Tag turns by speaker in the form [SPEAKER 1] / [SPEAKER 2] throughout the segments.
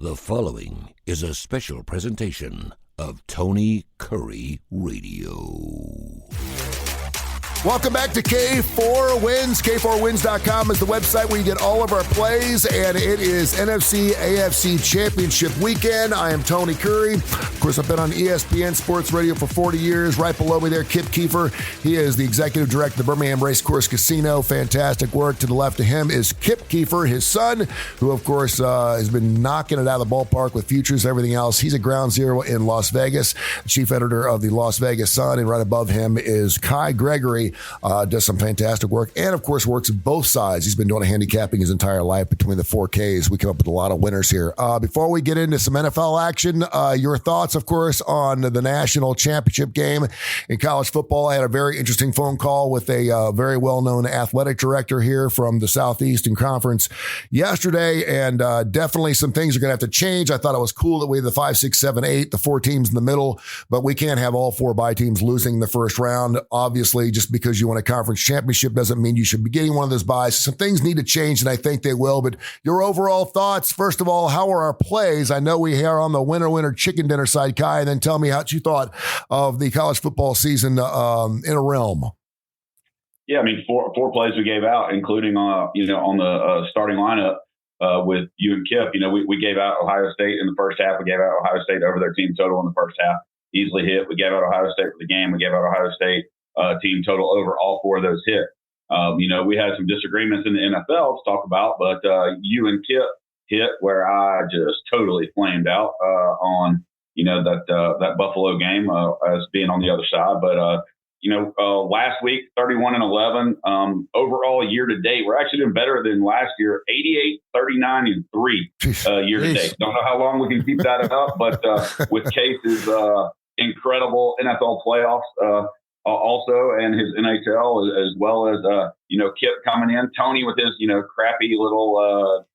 [SPEAKER 1] The following is a special presentation of Tony Kurre Radio.
[SPEAKER 2] Welcome back to K4Wins. K4Wins.com is the website where you get all of our plays, and it is NFC AFC Championship weekend. I am Tony Kurre. Of course, I've been on ESPN Sports Radio for 40 years. Right below me there, Kip Keefer. He is the executive director of the Birmingham Racecourse Casino. Fantastic work. To the left of him is Kip Keefer, his son, who, of course, has been knocking it out of the ballpark with futures, everything else. He's at ground zero in Las Vegas, chief editor of the Las Vegas Sun, and right above him is Gregory. Does some fantastic work and, of course, works both sides. He's been doing handicapping his entire life between the 4Ks. We come up with a lot of winners here. Before we get into some NFL action, your thoughts, of course, on the national championship game in college football. I had a very interesting phone call with a very well-known athletic director here from the Southeastern Conference yesterday, and definitely some things are going to have to change. I thought it was cool that we had the 5, 6, 7, 8, the 4 teams in the middle, but we can't have all 4 bye teams losing the first round. Obviously, just because you won a conference championship doesn't mean you should be getting one of those buys. Some things need to change, and I think they will. But your overall thoughts, first of all, how are our plays? I know we are on the winner chicken dinner side, Kai, and then tell me what you thought of the college football season in a realm.
[SPEAKER 3] Yeah, I mean, four plays we gave out, including on the starting lineup with you and Kip. We gave out Ohio State in the first half. We gave out Ohio State over their team total in the first half. Easily hit. We gave out Ohio State for the game. We gave out Ohio State team total over. All 4 of those hit. We had some disagreements in the NFL to talk about, but you and Kip hit where I just totally flamed out on that Buffalo game as being on the other side. But last week 31-11 overall year to date. We're actually doing better than last year. 88, 39, and 3 year to date. Don't know how long we can keep that up, but with Case's incredible NFL playoffs. Also, and his NHL, as well as, Kip coming in, Tony with his, crappy little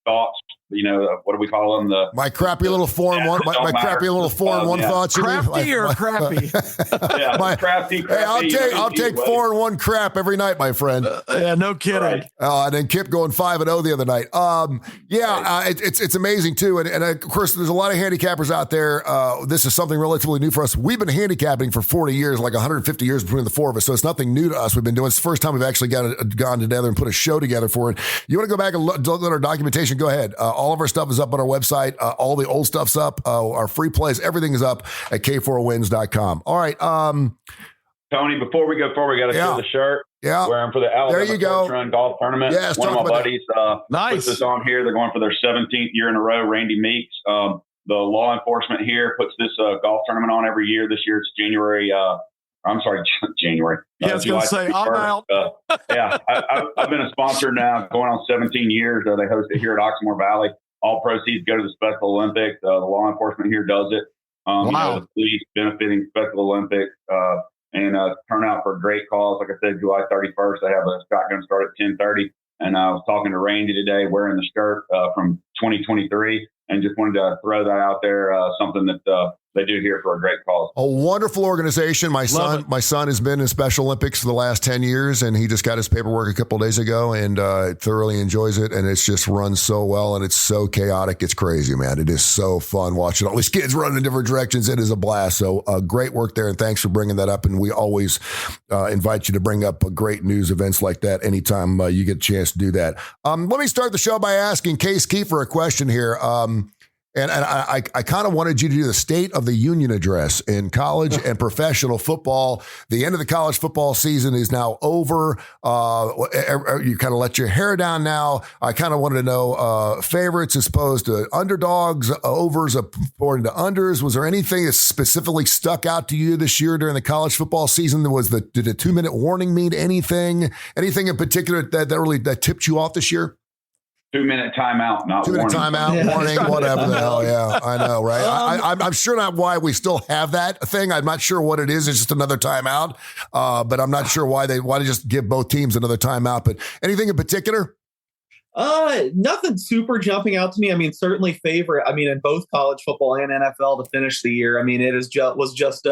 [SPEAKER 3] thoughts, what do we call them?
[SPEAKER 2] My crappy little 4-1, my crappy little 4-1 thoughts.
[SPEAKER 4] Crafty or crappy?
[SPEAKER 3] Crafty.
[SPEAKER 2] Hey, I'll take 4-1 crap every night, my friend.
[SPEAKER 4] Yeah, no kidding.
[SPEAKER 2] Right. And then Kip going 5-0 the other night. It's amazing too. And of course, there's a lot of handicappers out there. This is something relatively new for us. We've been handicapping for 40 years, like 150 years between the 4 of us. So it's nothing new to us. We've been doing it's the first time we've actually gone together and put a show together for it. You want to go back and look at our documentation? Go ahead. All of our stuff is up on our website. All the old stuff's up. Our free plays, everything is up at K4Wins.com. All right.
[SPEAKER 3] Tony, before we go forward, we got to show the shirt.
[SPEAKER 2] Yeah.
[SPEAKER 3] Wearing for the Alabama
[SPEAKER 2] there you go.
[SPEAKER 3] Run Golf Tournament.
[SPEAKER 2] Yes,
[SPEAKER 3] one of my buddies
[SPEAKER 4] nice.
[SPEAKER 3] puts this on here. They're going for their 17th year in a row. Randy Meeks, the law enforcement here, puts this golf tournament on every year. This year it's January. January.
[SPEAKER 4] Yeah, I was going to say, I'm out.
[SPEAKER 3] I've been a sponsor now going on 17 years. They host it here at Oxmoor Valley. All proceeds go to the Special Olympics. The law enforcement here does it.
[SPEAKER 4] Wow.
[SPEAKER 3] The police benefiting Special Olympics and turn out for a great cause. Like I said, July 31st, they have a shotgun start at 10:30. And I was talking to Randy today wearing the shirt from 2023 and just wanted to throw that out there, something that they do here for a great cause.
[SPEAKER 2] A wonderful organization. My son has been in Special Olympics for the last 10 years, and he just got his paperwork a couple of days ago and thoroughly enjoys it. And it's just runs so well, and it's so chaotic. It's crazy, man. It is so fun watching all these kids running in different directions. It is a blast. So great work there, and thanks for bringing that up. And we always invite you to bring up great news events like that anytime you get a chance to do that. Let me start the show by asking Case Keefer a question here. And I kind of wanted you to do the State of the Union address in college and professional football. The end of the college football season is now over. You kind of let your hair down now. I kind of wanted to know favorites as opposed to underdogs, overs according to unders. Was there anything that specifically stuck out to you this year during the college football season? Did a 2-minute warning mean anything? Anything in particular that tipped you off this year?
[SPEAKER 3] 2-minute timeout, not
[SPEAKER 2] 2-minute timeout, warning, whatever the hell. Yeah, I know, right? I'm sure not why we still have that thing. I'm not sure what it is. It's just another timeout. But I'm not sure why they just give both teams another timeout. But anything in particular?
[SPEAKER 5] Nothing super jumping out to me. I mean, certainly favorite. I mean, in both college football and NFL to finish the year. I mean, it was just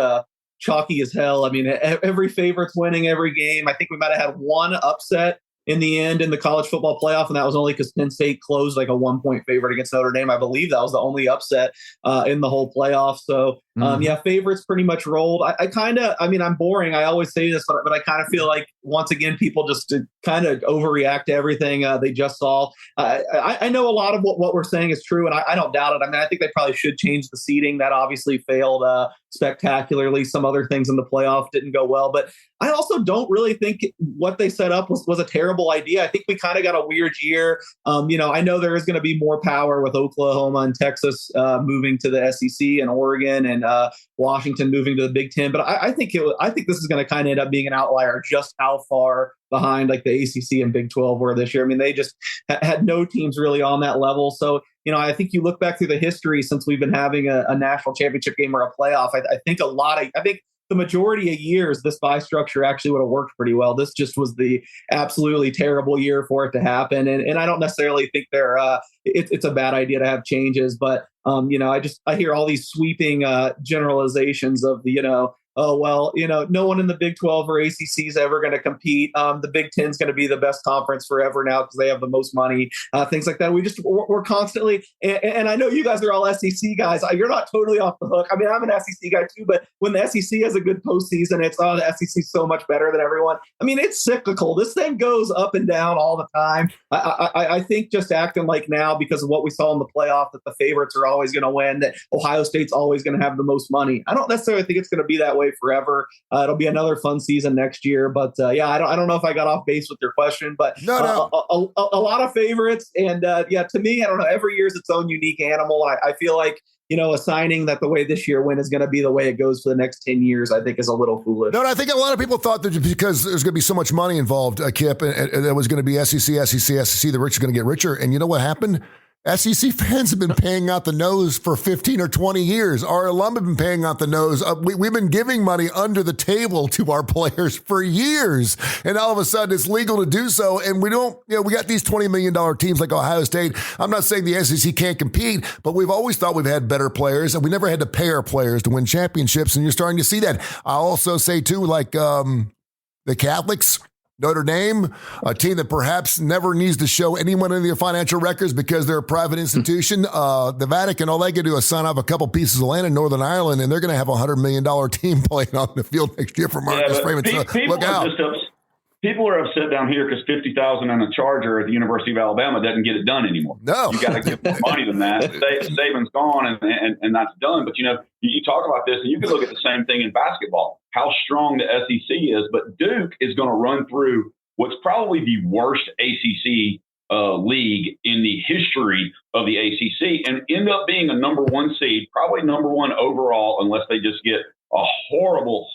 [SPEAKER 5] chalky as hell. I mean, every favorite's winning every game. I think we might have had one upset in the end in the college football playoff, and that was only because Penn State closed like a 1-point favorite against Notre Dame. I believe that was the only upset in the whole playoff. So yeah, favorites pretty much rolled. I'm boring. I always say this, but I kind of feel like once again people just kind of overreact to everything they just saw. I know a lot of what we're saying is true, and I don't doubt it. I mean, I think they probably should change the seeding. That obviously failed spectacularly. Some other things in the playoff didn't go well, but I also don't really think what they set up was a terrible idea. I think we kind of got a weird year. I know there is going to be more power with Oklahoma and Texas moving to the SEC and Oregon and Washington moving to the Big Ten, but I think this is going to kind of end up being an outlier just how far behind like the ACC and Big 12 were this year. I mean, they just had no teams really on that level. So, I think you look back through the history since we've been having a national championship game or a playoff. I think the majority of years, this bye structure actually would have worked pretty well. This just was the absolutely terrible year for it to happen. And I don't necessarily think it's a bad idea to have changes, but I hear all these sweeping generalizations of no one in the Big 12 or ACC is ever going to compete. The Big 10 is going to be the best conference forever now because they have the most money, things like that. We're constantly, and I know you guys are all SEC guys. You're not totally off the hook. I mean, I'm an SEC guy too, but when the SEC has a good postseason, the SEC is so much better than everyone. I mean, it's cyclical. This thing goes up and down all the time. I think just acting like now because of what we saw in the playoff that the favorites are always going to win, that Ohio State's always going to have the most money. I don't necessarily think it's going to be that way forever. It'll be another fun season next year, but I don't know if I got off base with your question, but
[SPEAKER 2] no.
[SPEAKER 5] A lot of favorites, and to me, I don't know. Every year is its own unique animal. I feel like assigning that the way this year went is going to be the way it goes for the next 10 years, I think is a little foolish.
[SPEAKER 2] No, I think a lot of people thought that because there's going to be so much money involved, Kip, and it was going to be SEC, the rich are going to get richer. And you know what happened? SEC fans have been paying out the nose for 15 or 20 years. Our alum have been paying out the nose. We've been giving money under the table to our players for years. And all of a sudden it's legal to do so. And we don't, we got these $20 million teams like Ohio State. I'm not saying the SEC can't compete, but we've always thought we've had better players and we never had to pay our players to win championships. And you're starting to see that. I also say too, like the Catholics, Notre Dame, a team that perhaps never needs to show anyone any of their financial records because they're a private institution. The Vatican, all they can do is sign off a couple pieces of land in Northern Ireland, and they're going to have a $100 million team playing on the field next year for Marcus Freeman. So look out.
[SPEAKER 3] People are upset down here because $50,000 in a charger at the University of Alabama doesn't get it done anymore.
[SPEAKER 2] No,
[SPEAKER 3] you got to give more money than that. Saban's gone and that's done. But you talk about this, and you can look at the same thing in basketball. How strong the SEC is, but Duke is going to run through what's probably the worst ACC league in the history of the ACC, and end up being a number one seed, probably number one overall, unless they just get a horrible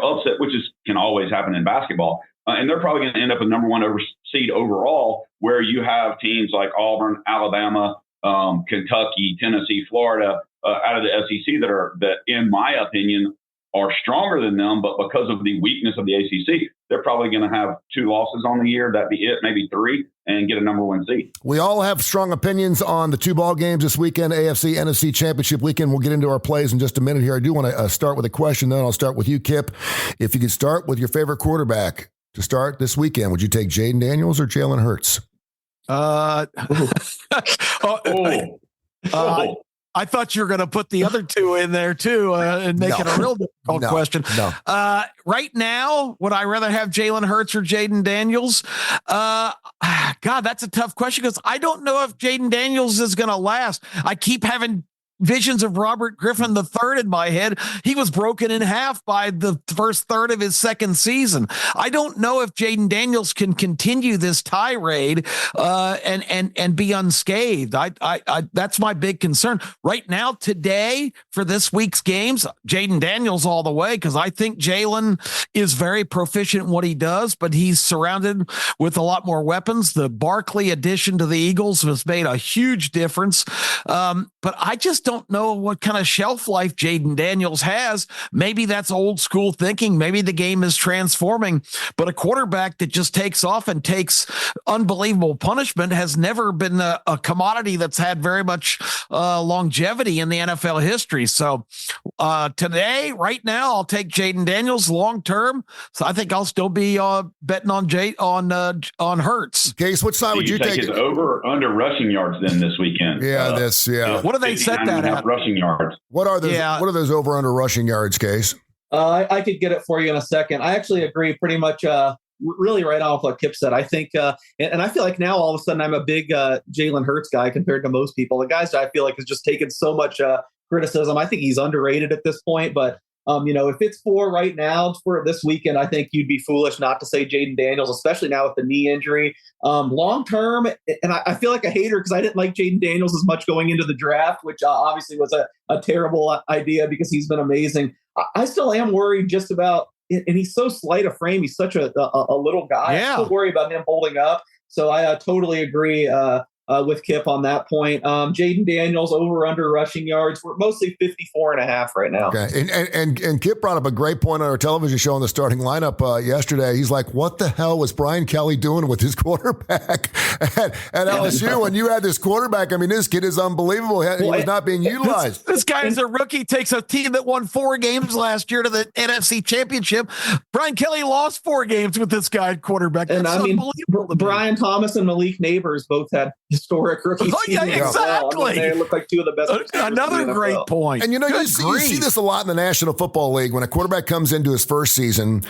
[SPEAKER 3] upset, which can always happen in baskotball. And they're probably going to end up a number one seed overall, where you have teams like Auburn, Alabama, Kentucky, Tennessee, Florida, out of the SEC that, in my opinion, are stronger than them. But because of the weakness of the ACC, they're probably going to have 2 losses on the year. That'd be it, maybe 3, and get a number one seed. We all have strong opinions on the 2 ball games this weekend, AFC, NFC Championship weekend. We'll get into our plays in just a minute here. I do want to start with a question, then I'll start with you, Kip. If you could start with your favorite quarterback to start this weekend, would you take Jaden Daniels or Jalen Hurts?
[SPEAKER 4] I thought you were going to put the other 2 in there too and make it a real difficult question.
[SPEAKER 2] No.
[SPEAKER 4] Right now, would I rather have Jalen Hurts or Jaden Daniels? God, that's a tough question because I don't know if Jaden Daniels is going to last. I keep having visions of Robert Griffin III in my head. He was broken in half by the first third of his second season. I don't know if Jaden Daniels can continue this tirade and be unscathed. I that's my big concern right now. Today for this week's games, Jaden Daniels all the way, because I think Jalen is very proficient in what he does, but he's surrounded with a lot more weapons. The Barkley addition to the Eagles has made a huge difference. But I just don't know what kind of shelf life Jaden Daniels has. Maybe that's old school thinking. Maybe the game is transforming, but a quarterback that just takes off and takes unbelievable punishment has never been a commodity that's had very much longevity in the NFL history. So today, right now, I'll take Jaden Daniels long term. So I think I'll still be betting on Hurts.
[SPEAKER 2] Case, which side would you take?
[SPEAKER 3] His over or under rushing yards then this weekend?
[SPEAKER 4] What do they set that at?
[SPEAKER 3] Rushing yards.
[SPEAKER 2] What are those? Yeah. What are those over under rushing yards, Case?
[SPEAKER 5] I could get it for you in a second. I actually agree pretty much. Really right off what Kip said. I think, and I feel like now all of a sudden I'm a big Jalen Hurts guy compared to most people. The guys I feel like has just taken so much criticism. I think he's underrated at this point, but if it's for right now, for this weekend, I think you'd be foolish not to say Jaden Daniels, especially now with the knee injury. Long term, and I feel like a hater because I didn't like Jaden Daniels as much going into the draft, which obviously was a terrible idea because he's been amazing. I still am worried just about, and he's so slight a frame. He's such a little guy. Yeah. I still worry about him holding up. So I totally agree with Kip on that point. Jaden Daniels over under rushing yards. We're mostly 54.5 right now.
[SPEAKER 2] Okay. And Kip brought up a great point on our television show on the starting lineup yesterday. He's like, what the hell was Brian Kelly doing with his quarterback at LSU when you had this quarterback? I mean, this kid is unbelievable. He was not being utilized.
[SPEAKER 4] This guy is a rookie, takes a team that won 4 games last year to the NFC Championship. Brian Kelly lost 4 games with this guy at quarterback. That's unbelievable.
[SPEAKER 5] Brian Thomas and Malik Neighbors both had historic rookie seasons.
[SPEAKER 4] Yeah, exactly.
[SPEAKER 5] Well. They look like 2 of the best.
[SPEAKER 4] Another great point.
[SPEAKER 2] And you see this a lot in the National Football League when a quarterback comes into his first season.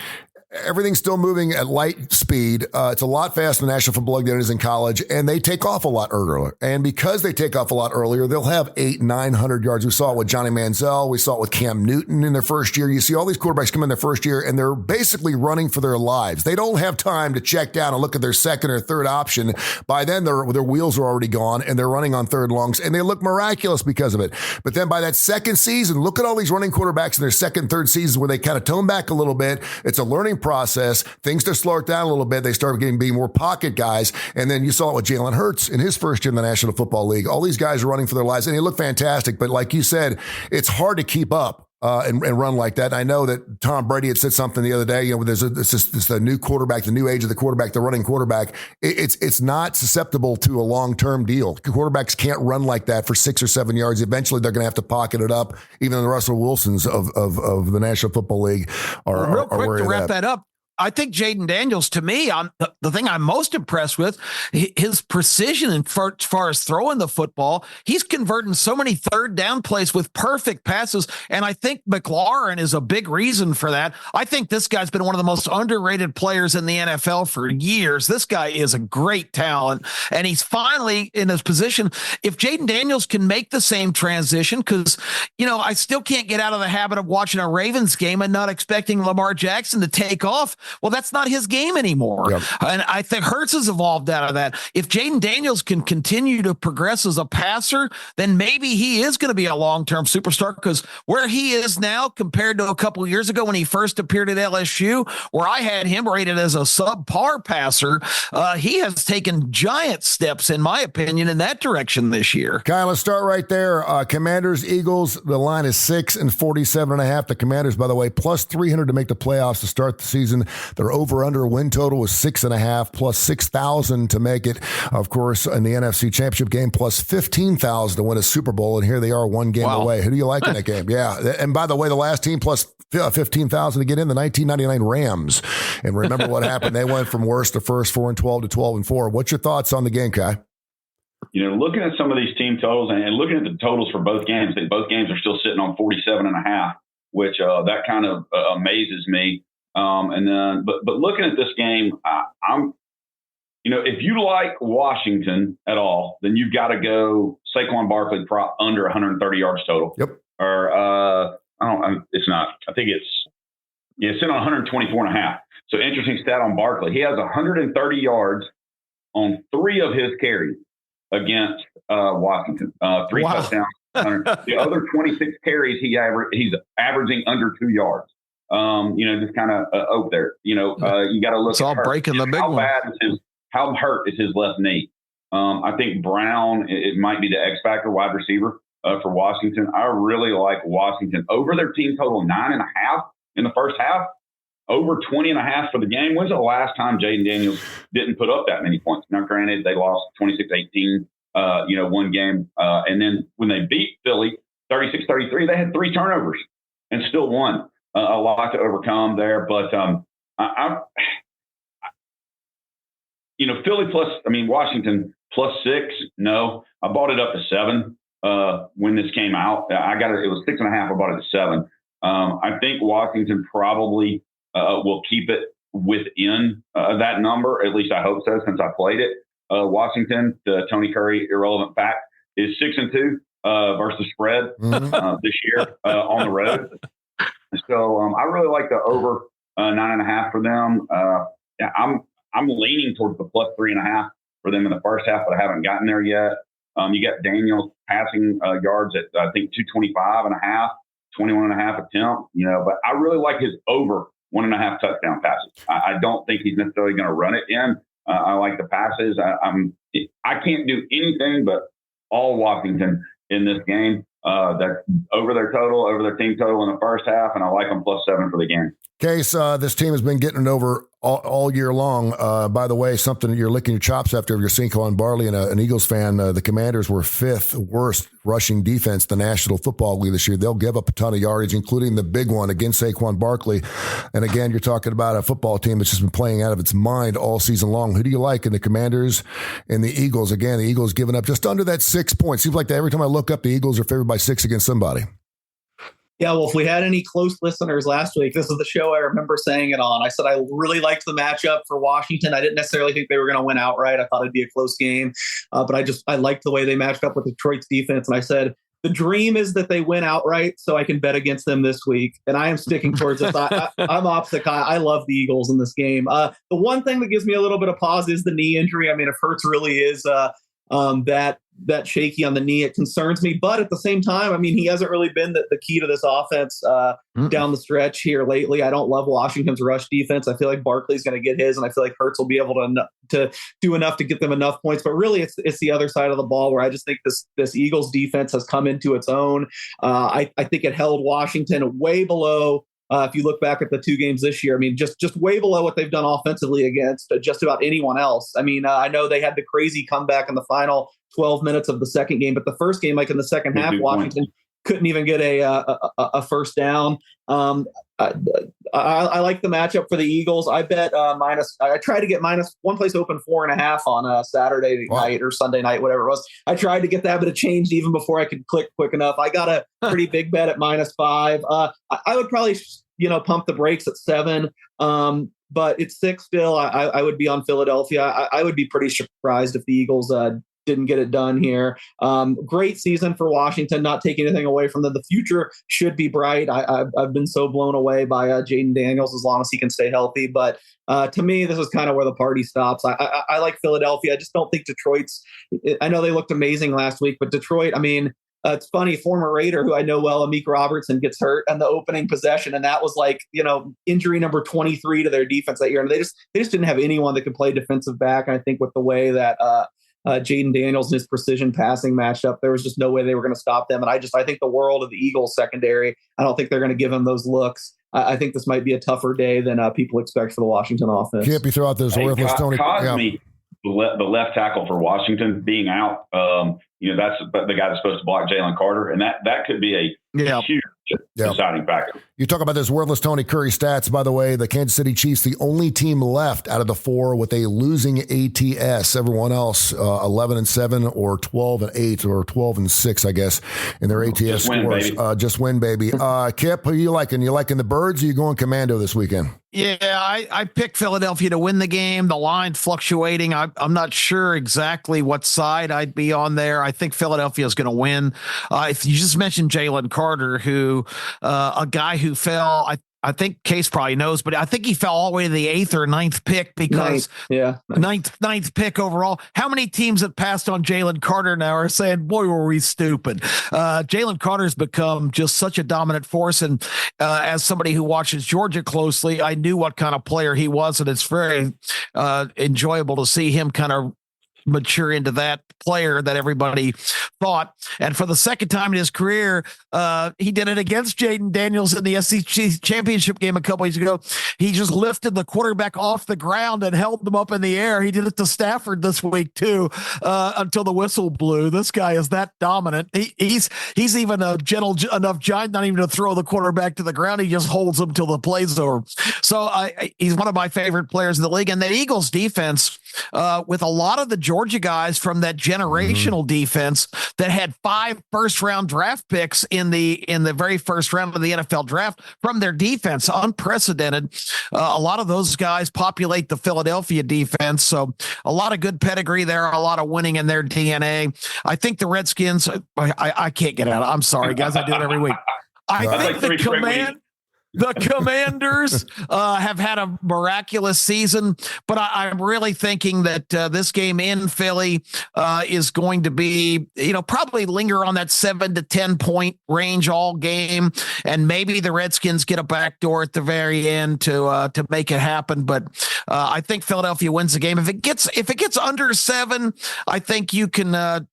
[SPEAKER 2] Everything's still moving at light speed. It's a lot faster in the National Football League than it is in college, and they take off a lot earlier. And because they take off a lot earlier, they'll have 800-900 yards. We saw it with Johnny Manziel. We saw it with Cam Newton in their first year. You see all these quarterbacks come in their first year, and they're basically running for their lives. They don't have time to check down and look at their second or third option. By then, their wheels are already gone, and they're running on third longs, and they look miraculous because of it. But then by that second season, look at all these running quarterbacks in their second, third seasons where they kind of tone back a little bit. It's a learning process. Things to slow it down a little bit. They start being more pocket guys. And then you saw it with Jalen Hurts in his first year in the National Football League. All these guys are running for their lives, and they look fantastic. But like you said, it's hard to keep up. And run like that. And I know that Tom Brady had said something the other day. There's the new quarterback, the new age of the quarterback, the running quarterback. It's not susceptible to a long-term deal. Quarterbacks can't run like that for 6 or 7 yards. Eventually, they're going to have to pocket it up. Even the Russell Wilsons of the National Football League are
[SPEAKER 4] real quick
[SPEAKER 2] worried
[SPEAKER 4] to wrap that up. I think Jaden Daniels, to me, the thing I'm most impressed with, his precision as far as throwing the football. He's converting so many third down plays with perfect passes, and I think McLaurin is a big reason for that. I think this guy's been one of the most underrated players in the NFL for years. This guy is a great talent, and he's finally in his position. If Jaden Daniels can make the same transition, because, I still can't get out of the habit of watching a Ravens game and not expecting Lamar Jackson to take off. Well, that's not his game anymore. Yep. And I think Hurts has evolved out of that. If Jaden Daniels can continue to progress as a passer, then maybe he is going to be a long-term superstar, because where he is now compared to a couple of years ago when he first appeared at LSU, where I had him rated as a subpar passer, he has taken giant steps, in my opinion, in that direction this year.
[SPEAKER 2] Kyle, let's start right there. Commanders, Eagles, the line is 6 and 47.5. The Commanders, by the way, plus 300 to make the playoffs to start the season. Their over-under win total was 6.5, plus 6,000 to make it. Of course, in the NFC Championship game, plus 15,000 to win a Super Bowl. And here they are, 1 game away. Who do you like in that game? Yeah. And by the way, the last team plus 15,000 to get in, the 1999 Rams. And remember what happened. They went from worst to first, 4-12 to 12-4. What's your thoughts on the game, Kai?
[SPEAKER 3] Looking at some of these team totals and looking at the totals for both games are still sitting on 47.5, which that kind of amazes me. But looking at this game, if you like Washington at all, then you've got to go Saquon Barkley prop under 130 yards total.
[SPEAKER 2] Yep.
[SPEAKER 3] Or it's not. I think it's sitting on 124.5. So interesting stat on Barkley. He has 130 yards on 3 of his carries against Washington. 3 touchdowns. The other 26 carries he's averaging under 2 yards. Just kind of up there. You got to look.
[SPEAKER 4] It's all breaking the big one.
[SPEAKER 3] How hurt is his left knee? I think Brown, it might be the X factor wide receiver for Washington. I really like Washington over their team total 9.5 in the first half, over 20.5 for the game. When's the last time Jaden Daniels didn't put up that many points? Now, granted, they lost 26-18, one game. And then when they beat Philly 36-33, they had 3 turnovers and still won. A lot to overcome there. But Philly Washington +6. No, I bought it up to 7 when this came out. I got it. It was 6.5. I bought it to 7. I think Washington probably will keep it within that number. At least I hope so, since I played it. Washington, the Tony Curry irrelevant fact, is 6-2 versus spread this year on the road. So I really like the over 9.5 for them. I'm leaning towards the +3.5 for them in the first half, but I haven't gotten there yet. You got Daniels passing yards at, I think, 225.5, 21.5 attempt, but I really like his over 1.5 touchdown passes. I don't think he's necessarily going to run it in. I like the passes. I can't do anything but all Washington in this game. That's over their total, over their team total in the first half, and I like them +7 for the game.
[SPEAKER 2] Case, this team has been getting it over all year long. By the way, something you're licking your chops after you're Saquon Barkley and an Eagles fan. The Commanders were 5th worst rushing defense in the National Football League this year. They'll give up a ton of yardage, including the big one against Saquon Barkley. And again, you're talking about a football team that's just been playing out of its mind all season long. Who do you like in the Commanders and the Eagles? Again, the Eagles giving up just under that 6 points. Seems like every time I look up, the Eagles are favored by 6 against somebody.
[SPEAKER 5] Yeah, well, if we had any close listeners last week, this is the show I remember saying it on. I said I really liked the matchup for Washington. I didn't necessarily think they were going to win outright. I thought it'd be a close game, but I liked the way they matched up with Detroit's defense. And I said, the dream is that they win outright so I can bet against them this week. And I am sticking towards this. I'm opposite Kyle. I love the Eagles in this game. The one thing that gives me a little bit of pause is the knee injury. I mean, if Hurts really is that shaky on the knee, it concerns me. But at the same time, I mean, he hasn't really been the key to this offense down the stretch here lately. I don't love Washington's rush defense. I feel like Barkley's going to get his, and I feel like Hurts will be able to do enough to get them enough points. But really, it's the other side of the ball where I just think this Eagles defense has come into its own. I think it held Washington way below. If you look back at the 2 games this year, I mean, just way below what they've done offensively against just about anyone else. I mean, I know they had the crazy comeback in the final 12 minutes of the second game, but the first game, like in the second half, Washington couldn't even get a first down. I like the matchup for the Eagles. I bet minus. I tried to get one place open 4.5 on Saturday night or Sunday night, whatever it was. I tried to get that, but it changed even before I could click quick enough. I got a pretty big bet at -5. I would probably pump the brakes at 7. But it's 6 still. I would be on Philadelphia. I would be pretty surprised if the Eagles didn't get it done here. Great season for Washington, not taking anything away from them. The future should be bright. I've been so blown away by Jaden Daniels as long as he can stay healthy. But to me, this is kind of where the party stops. I like Philadelphia. I just don't think Detroit's – I know they looked amazing last week, but Detroit, I mean – it's funny, former Raider who I know well, Amik Robertson, gets hurt on the opening possession. And that was like, injury number 23 to their defense that year. And they just didn't have anyone that could play defensive back. And I think with the way that Jaden Daniels and his precision passing matched up, there was just no way they were going to stop them. And I think the world of the Eagles secondary, I don't think they're going to give them those looks. I think this might be a tougher day than people expect for the Washington offense.
[SPEAKER 2] Can't be throw out those worthless Tony.
[SPEAKER 3] Cosme, the left tackle for Washington being out, that's the guy that's supposed to block Jalen Carter, and that could be a huge deciding factor.
[SPEAKER 2] You talk about this worthless Tony Curry stats. By the way, the Kansas City Chiefs, the only team left out of the 4 with a losing ATS. Everyone else, 11-7 or 12-8 or 12-6, I guess, in their ATS scores. Just win, baby. Kip, who are you liking? You liking the Birds? Or you going Commando this weekend?
[SPEAKER 4] Yeah, I picked Philadelphia to win the game. The line fluctuating. I'm not sure exactly what side I'd be on there. I think Philadelphia is going to win. If you just mentioned Jalen Carter, who a guy who fell, I think Case probably knows, but I think he fell all the way to the 8th or 9th pick because ninth pick overall. How many teams that passed on Jalen Carter now are saying, boy, were we stupid. Jalen Carter's become just such a dominant force. And as somebody who watches Georgia closely, I knew what kind of player he was. And it's very enjoyable to see him kind of mature into that player that everybody thought. And for the second time in his career, he did it against Jaden Daniels in the AFC Championship game a couple weeks ago. He just lifted the quarterback off the ground and held them up in the air. He did it to Stafford this week too, until the whistle blew. This guy is that dominant. He's even a gentle enough giant not even to throw the quarterback to the ground. He just holds him till the play's over. So he's one of my favorite players in the league. And the Eagles defense, with a lot of the Georgia guys from that generational defense that had 5 first-round draft picks in the very first round of the NFL draft from their defense, unprecedented. A lot of those guys populate the Philadelphia defense. So a lot of good pedigree there, a lot of winning in their DNA. I think the Redskins, I can't get out. I'm sorry, guys. I do it every week. I think the Commanders have had a miraculous season, but I'm really thinking that this game in Philly is going to be, probably linger on that 7 to 10 point range all game, and maybe the Redskins get a backdoor at the very end to make it happen. But I think Philadelphia wins the game. If it gets under 7, I think you can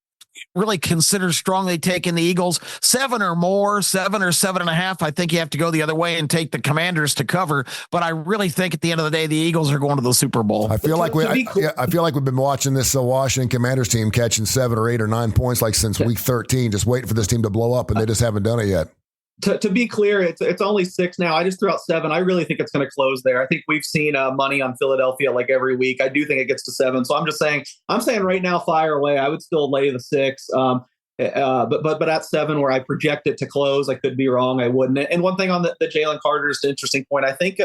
[SPEAKER 4] really consider strongly taking the Eagles. 7 or more, 7 or 7.5. I think you have to go the other way and take the Commanders to cover. But I really think at the end of the day, the Eagles are going to the Super Bowl.
[SPEAKER 2] I feel like we've been watching this Washington Commanders team catching 7 or 8 or 9 points like since week 13, just waiting for this team to blow up, and they just haven't done it yet.
[SPEAKER 5] To be clear, it's only 6 now. I just threw out 7. I really think it's going to close there. I think we've seen money on Philadelphia like every week. I do think it gets to 7. So I'm saying right now, fire away. I would still lay the 6. But at 7 where I project it to close, I could be wrong. I wouldn't. And one thing on the Jalen Carter is an interesting point. I think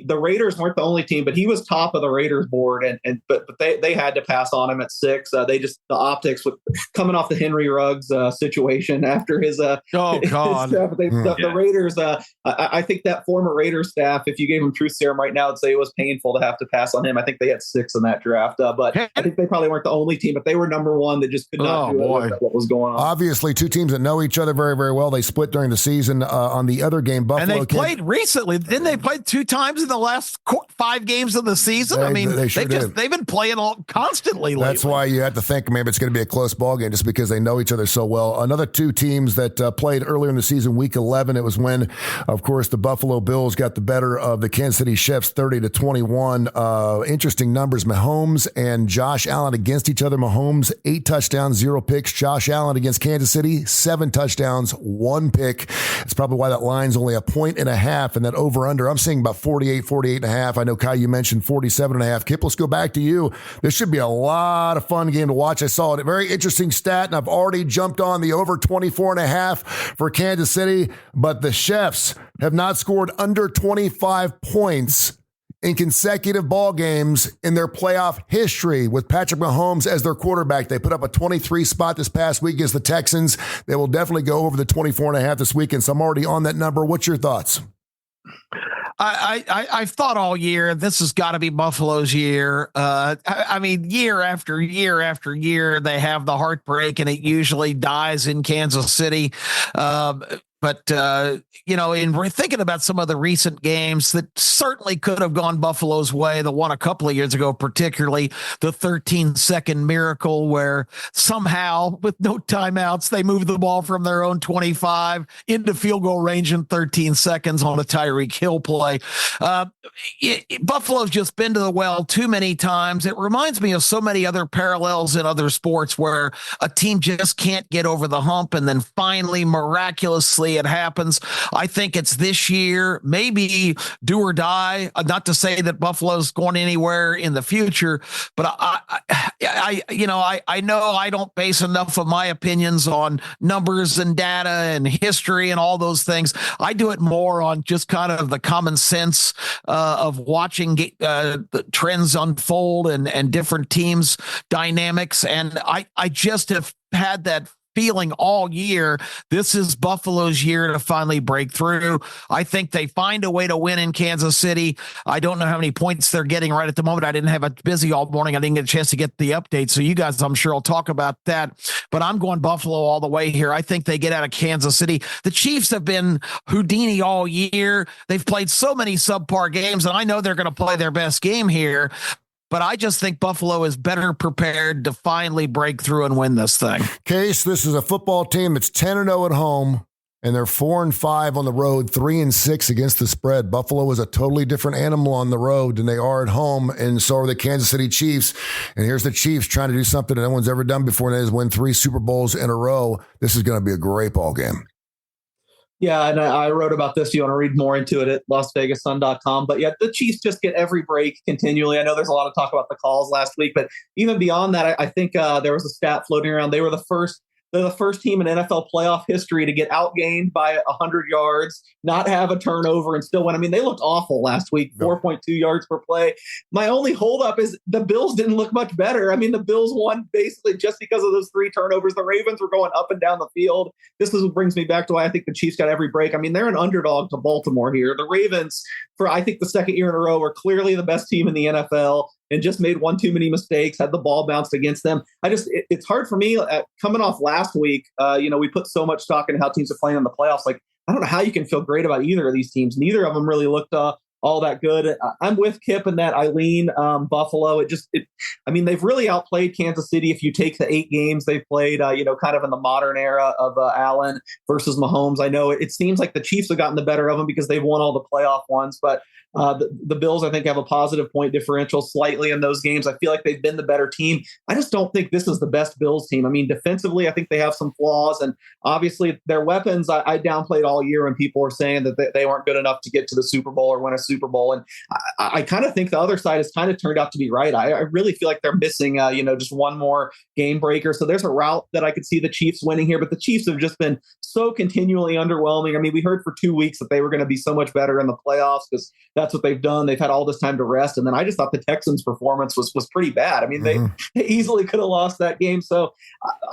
[SPEAKER 5] the Raiders weren't the only team, but he was top of the Raiders board, but they had to pass on him at 6. The optics with coming off the Henry Ruggs situation after his
[SPEAKER 4] God.
[SPEAKER 5] The Raiders. I think that former Raiders staff, if you gave him truth serum right now, would say it was painful to have to pass on him. I think they had 6 in that draft, but I think they probably weren't the only team, but they were number 1. They just could not do what was going on.
[SPEAKER 2] Obviously, 2 teams that know each other very, very well. They split during the season. On the other game, Buffalo,
[SPEAKER 4] and they played recently. Didn't they play 2 times in the last 5 games of the season? They've been playing constantly lately.
[SPEAKER 2] That's why you have to think maybe it's going to be a close ball game just because they know each other so well. Another 2 teams that played earlier in the season, week 11, it was when, of course, the Buffalo Bills got the better of the Kansas City Chiefs 30-21. Interesting numbers. Mahomes and Josh Allen against each other. Mahomes 8 touchdowns, 0 picks. Josh Allen against Kansas City 7 touchdowns, 1 pick. It's probably why that line's only 1.5 points, and that over-under, I'm seeing about 48.5. I know, Kai, you mentioned 47.5. Kip, let's go back to you. This should be a lot of fun game to watch. I saw a very interesting stat, and I've already jumped on the over 24.5 for Kansas City, but the Chiefs have not scored under 25 points in consecutive ball games in their playoff history with Patrick Mahomes as their quarterback. They put up a 23 spot this past week against the Texans. They will definitely go over the 24.5 this weekend, so I'm already on that number. What's your thoughts?
[SPEAKER 4] I've thought all year this has got to be Buffalo's year. Year after year after year, they have the heartbreak, and it usually dies in Kansas City. But in thinking about some of the recent games that certainly could have gone Buffalo's way, the one a couple of years ago, particularly the 13-second miracle where somehow with no timeouts, they moved the ball from their own 25 into field goal range in 13 seconds on a Tyreek Hill play. Buffalo's just been to the well too many times. It reminds me of so many other parallels in other sports where a team just can't get over the hump, and then finally, miraculously, it happens. I think it's this year, maybe do or die. Not to say that Buffalo's going anywhere in the future, but I know I don't base enough of my opinions on numbers and data and history and all those things. I do it more on just kind of the common sense of watching the trends unfold and different teams' dynamics. And I just have had that feeling all year. This is Buffalo's year to finally break through. I think they find a way to win in Kansas City. I don't know how many points they're getting right at the moment. I didn't have it busy all morning. I didn't get a chance to get the update. So you guys, I'm sure, will talk about that. But I'm going Buffalo all the way here. I think they get out of Kansas City. The Chiefs have been Houdini all year. They've played so many subpar games, and I know they're going to play their best game here. But but I just think Buffalo is better prepared to finally break through and win this thing.
[SPEAKER 2] Case, this is a football team that's 10-0 at home, and they're 4-5 on the road, 3-6 against the spread. Buffalo is a totally different animal on the road than they are at home, and so are the Kansas City Chiefs. And here's the Chiefs trying to do something that no one's ever done before, and that is win 3 Super Bowls in a row. This is going to be a great ball game.
[SPEAKER 5] Yeah, and I wrote about this. You want to read more into it at LasVegasSun.com. But yeah, the Chiefs just get every break continually. I know there's a lot of talk about the calls last week, but even beyond that, I think there was a stat floating around. They're the first team in NFL playoff history to get outgained by 100 yards, not have a turnover, and still win. I mean, they looked awful last week, 4.2 yards per play. My only holdup is the Bills didn't look much better. I mean, the Bills won basically just because of those 3 turnovers. The Ravens were going up and down the field. This is what brings me back to why I think the Chiefs got every break. I mean, they're an underdog to Baltimore here. The Ravens, for I think the second year in a row, are clearly the best team in the NFL. And just made one too many mistakes, had the ball bounced against them. It's hard for me coming off last week. We put so much stock into how teams are playing in the playoffs. Like, I don't know how you can feel great about either of these teams. Neither of them really looked all that good. I'm with Kip in that I lean Buffalo. They've really outplayed Kansas City. If you take the 8 games they've played, kind of in the modern era of Allen versus Mahomes. I know it seems like the Chiefs have gotten the better of them because they've won all the playoff ones, but the Bills, I think, have a positive point differential slightly in those games. I feel like they've been the better team. I just don't think this is the best Bills team. I mean, defensively, I think they have some flaws, and obviously their weapons I downplayed all year when people were saying that they weren't good enough to get to the Super Bowl or win a Super Bowl. And I kind of think the other side has kind of turned out to be right. I really feel like they're missing, just one more game breaker. So there's a route that I could see the Chiefs winning here, but the Chiefs have just been so continually underwhelming. I mean, we heard for 2 weeks that they were going to be so much better in the playoffs because that's what they've done. They've had all this time to rest. And then I just thought the Texans' performance was pretty bad. I mean, they easily could have lost that game. So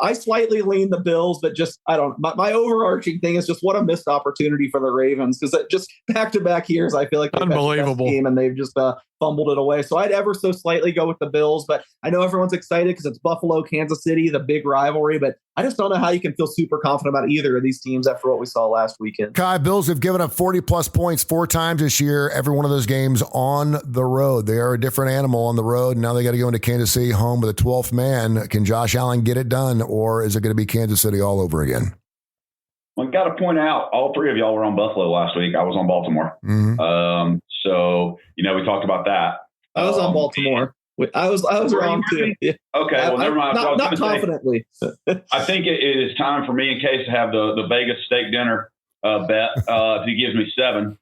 [SPEAKER 5] I slightly lean the Bills, but just, I don't, my overarching thing is just what a missed opportunity for the Ravens. Because just back-to-back years, I feel like they've
[SPEAKER 4] unbelievable
[SPEAKER 5] game and they've just fumbled it away. So I'd ever so slightly go with the Bills, but I know everyone's excited because it's Buffalo, Kansas City, the big rivalry, but I just don't know how you can feel super confident about either of these teams after what we saw last weekend.
[SPEAKER 2] Kai, Bills have given up 40-plus points 4 times this year, every one of those games on the road. They are a different animal on the road. Now they got to go into Kansas City home with a 12th man. Can Josh Allen get it done, or is it going to be Kansas City all over again?
[SPEAKER 3] Well, I got to point out, all 3 of y'all were on Buffalo last week. I was on Baltimore. So, we talked about that.
[SPEAKER 5] I was on Baltimore. I was wrong too. Yeah.
[SPEAKER 3] Okay, well, never mind.
[SPEAKER 5] Not confidently.
[SPEAKER 3] I think it is time for me, in case, to have the Vegas steak dinner bet. If he gives me 7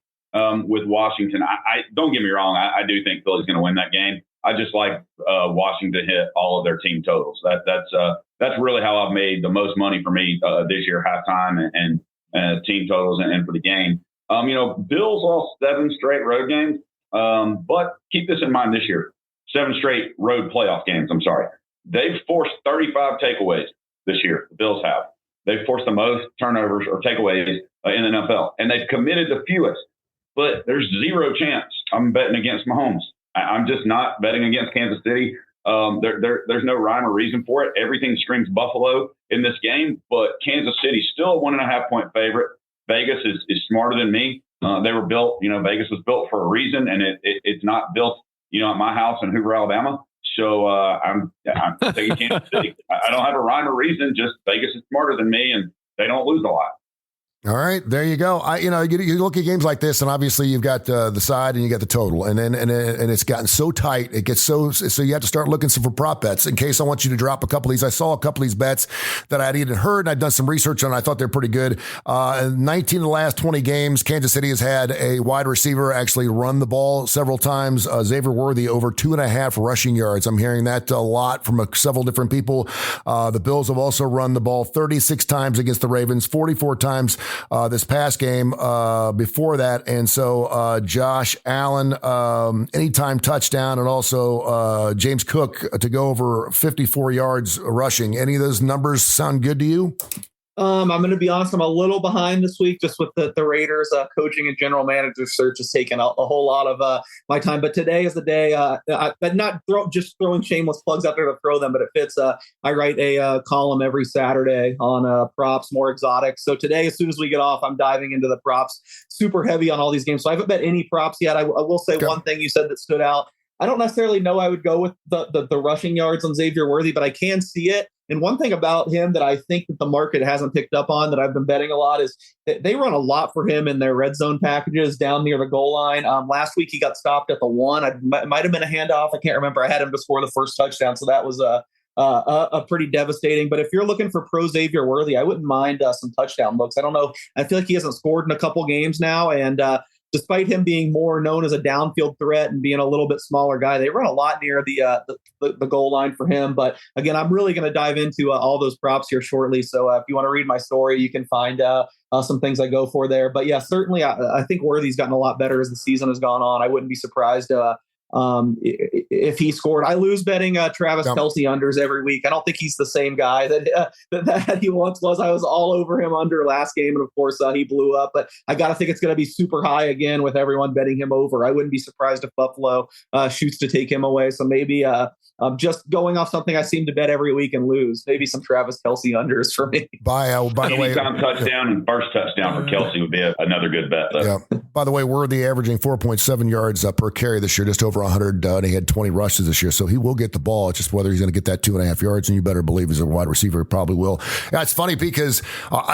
[SPEAKER 3] with Washington, I don't get me wrong. I do think Philly's going to win that game. I just like Washington to hit all of their team totals. That's really how I've made the most money for me this year, halftime and team totals and for the game. Bills lost 7 straight road games, but keep this in mind this year. 7 straight road playoff games. I'm sorry. They've forced 35 takeaways this year. The Bills have. They've forced the most turnovers or takeaways in the NFL, and they've committed the fewest. But there's 0 chance I'm betting against Mahomes. I'm just not betting against Kansas City. There's no rhyme or reason for it. Everything screams Buffalo in this game, but Kansas City's still a 1.5-point favorite. Vegas is smarter than me. They were built. Vegas was built for a reason, and it's not built at my house in Hoover, Alabama. So I'm taking Kansas City. I don't have a rhyme or reason. Just Vegas is smarter than me, and they don't lose a lot.
[SPEAKER 2] All right, there you go. You look at games like this, and obviously you've got the side and you got the total, and it's gotten so tight. It gets so you have to start looking for prop bets in case I want you to drop a couple of these. I saw a couple of these bets that I'd either heard and I'd done some research on. I thought they're pretty good. 19 of the last 20 games, Kansas City has had a wide receiver actually run the ball several times. Xavier Worthy over 2.5 rushing yards. I'm hearing that a lot from several different people. The Bills have also run the ball 36 times against the Ravens, 44 times this past game before that. And so Josh Allen, anytime touchdown, and also James Cook to go over 54 yards rushing. Any of those numbers sound good to you?
[SPEAKER 5] I'm going to be honest, I'm a little behind this week just with the Raiders coaching and general manager search has taken a whole lot of my time. But today is the day, I'm not just throwing shameless plugs out there to throw them, but it fits. I write a column every Saturday on props, more exotic. So today, as soon as we get off, I'm diving into the props super heavy on all these games. So I haven't bet any props yet. I will say one thing you said that stood out. I don't necessarily know I would go with the rushing yards on Xavier Worthy, but I can see it. And one thing about him that I think that the market hasn't picked up on that I've been betting a lot is that they run a lot for him in their red zone packages down near the goal line. Last week he got stopped at the 1. It might have been a handoff. I can't remember. I had him to score the first touchdown, so that was a pretty devastating. But if you're looking for pro Xavier Worthy, I wouldn't mind some touchdown looks. I don't know. I feel like he hasn't scored in a couple games now, and despite him being more known as a downfield threat and being a little bit smaller guy, they run a lot near the goal line for him. But again, I'm really going to dive into all those props here shortly. So if you want to read my story, you can find some things I go for there. But yeah, certainly I think Worthy's gotten a lot better as the season has gone on. I wouldn't be surprised if he scored. I lose betting Travis Kelce unders every week. I don't think he's the same guy that he once was. I was all over him under last game, and of course he blew up. But I got to think it's going to be super high again with everyone betting him over. I wouldn't be surprised if Buffalo shoots to take him away. So maybe just going off something I seem to bet every week and lose. Maybe some Travis Kelce unders for me.
[SPEAKER 2] By the way,
[SPEAKER 3] touchdown and first touchdown for Kelce would be another good bet. Though.
[SPEAKER 2] Yeah. By the way, Worthy averaging 4.7 yards per carry this year, just over 100. And he had 20 rushes this year, so he will get the ball. It's just whether he's going to get that 2.5 yards, and you better believe as a wide receiver, he probably will. Yeah, it's funny because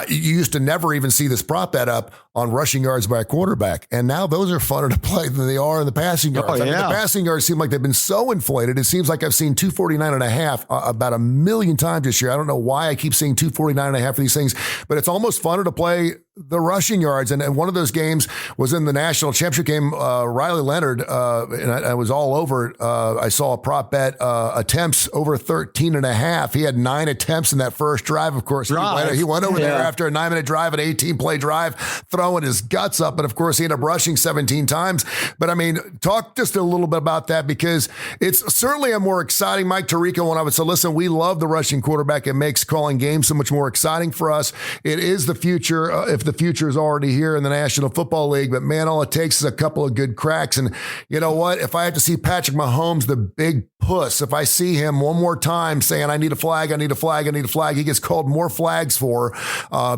[SPEAKER 2] you used to never even see this prop bet up on rushing yards by a quarterback, and now those are funner to play than they are in the passing yards. I mean, the passing yards seem like they've been so inflated. It seems like I've seen 249.5 about a million times this year. I don't know why I keep seeing 249.5 for these things, but it's almost funner to play the rushing yards. And one of those games was in the national championship game. Riley Leonard, and I was all over it. I saw a prop bet attempts over 13.5. He had 9 attempts in that first drive. Of course, he went over there after a 9-minute drive, an 18-play drive, throwing his guts up. And of course, he ended up rushing 17 times. But I mean, talk just a little bit about that, because it's certainly a more exciting Mike Tirico when I would say, listen, we love the rushing quarterback. It makes calling games so much more exciting for us. It is the future. If the future is already here in the National Football League, but man, all it takes is a couple of good cracks. And you know what? If I have to see Patrick Mahomes, the big puss, if I see him one more time saying, I need a flag, I need a flag, I need a flag, he gets called more flags for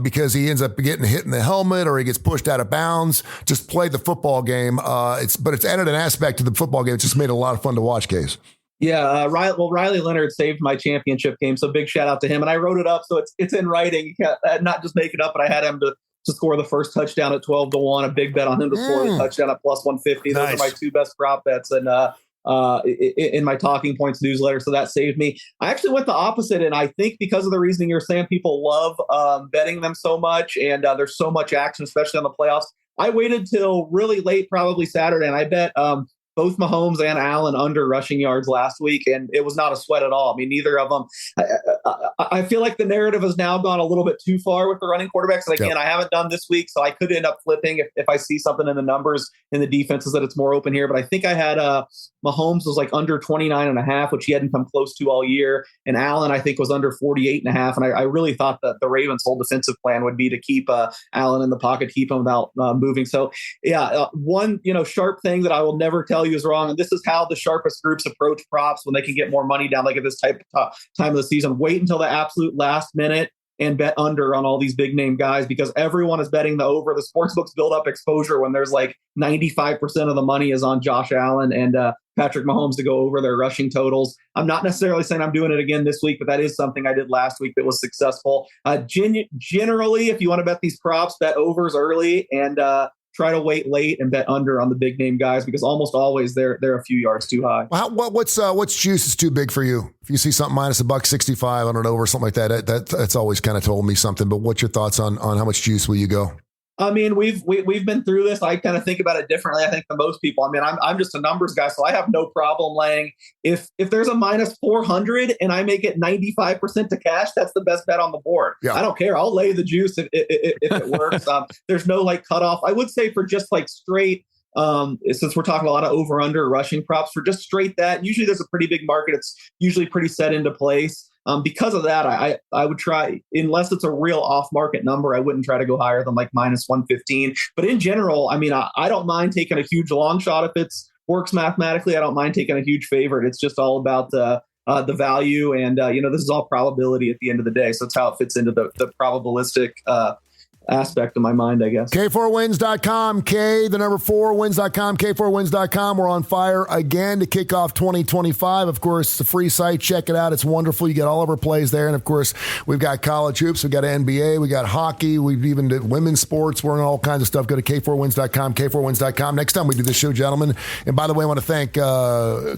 [SPEAKER 2] because he ends up getting hit in the helmet or he gets pushed out of bounds. Just play the football game. But it's added an aspect to the football game. It's just made it a lot of fun to watch, Case.
[SPEAKER 5] Yeah, Riley Leonard saved my championship game, so big shout out to him. And I wrote it up, so it's in writing. You can't not just make it up, but I had him to score the first touchdown at 12-1. A big bet on him to score the touchdown at plus 150. Those are my 2 best prop bets, and in my Talking Points newsletter. So that saved me. I actually went the opposite, and I think because of the reasoning you're saying, people love betting them so much, and there's so much action, especially on the playoffs. I waited till really late, probably Saturday, and I bet both Mahomes and Allen under rushing yards last week, and it was not a sweat at all. I mean, neither of them. I feel like the narrative has now gone a little bit too far with the running quarterbacks. And again, I haven't done this week, so I could end up flipping if I see something in the numbers in the defenses that it's more open here. But I think I had Mahomes was like under 29.5, which he hadn't come close to all year. And Allen, I think, was under 48.5. And I really thought that the Ravens' whole defensive plan would be to keep Allen in the pocket, keep him without moving. So, one sharp thing that I will never tell you is wrong. And this is how the sharpest groups approach props when they can get more money down, like at this time of the season. Wait until the absolute last minute and bet under on all these big name guys, because everyone is betting the over. The sportsbooks build up exposure when there's like 95% of the money is on Josh Allen and Patrick Mahomes to go over their rushing totals. I'm not necessarily saying I'm doing it again this week, but that is something I did last week that was successful. Generally, if you want to bet these props, bet overs early and try to wait late and bet under on the big name guys, because almost always they're a few yards too high.
[SPEAKER 2] Well, what's juice is too big for you? If you see something minus $1.65 on an over, something like that, that's always kind of told me something. But what's your thoughts on how much juice will you go?
[SPEAKER 5] I mean, we've been through this. I kind of think about it differently, I think, than most people. I mean, I'm just a numbers guy, so I have no problem laying. If there's a minus 400 and I make it 95% to cash, that's the best bet on the board. Yeah. I don't care. I'll lay the juice if it works. There's no like cutoff. I would say for just like straight, since we're talking a lot of over under rushing props, for just straight that, usually there's a pretty big market. It's usually pretty set into place. Because of that, I would try, unless it's a real off-market number, I wouldn't try to go higher than like minus 115. But in general, I mean, I don't mind taking a huge long shot if it works mathematically. I don't mind taking a huge favorite. It's just all about the value, and this is all probability at the end of the day. So it's how it fits into the probabilistic aspect of my mind, I guess.
[SPEAKER 2] K4Wins.com, K4Wins.com, K4Wins.com. We're on fire again to kick off 2025. Of course, it's a free site. Check it out. It's wonderful. You get all of our plays there. And of course, we've got college hoops. We've got NBA. We got hockey. We've even did women's sports. We're in all kinds of stuff. Go to K4Wins.com, K4Wins.com. Next time we do this show, gentlemen. And by the way, I want to thank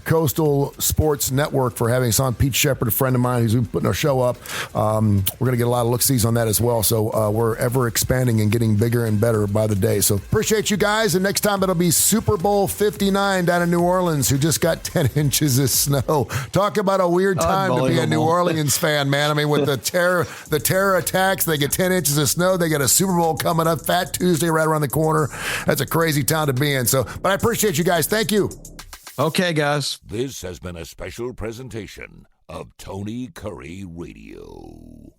[SPEAKER 2] Coastal Sports Network for having us on. Pete Shepard, a friend of mine, who's been putting our show up. We're going to get a lot of look-sees on that as well. So we're ever expanding and getting bigger and better by the day. So appreciate you guys. And next time it'll be Super Bowl 59 down in New Orleans, who just got 10 inches of snow. Talk about a weird time to be a New Orleans fan, man. I mean, with the terror attacks, they get 10 inches of snow. They got a Super Bowl coming up, Fat Tuesday right around the corner. That's a crazy town to be in. So, but I appreciate you guys. Thank you.
[SPEAKER 4] Okay, guys.
[SPEAKER 1] This has been a special presentation of Tony Kurre Radio.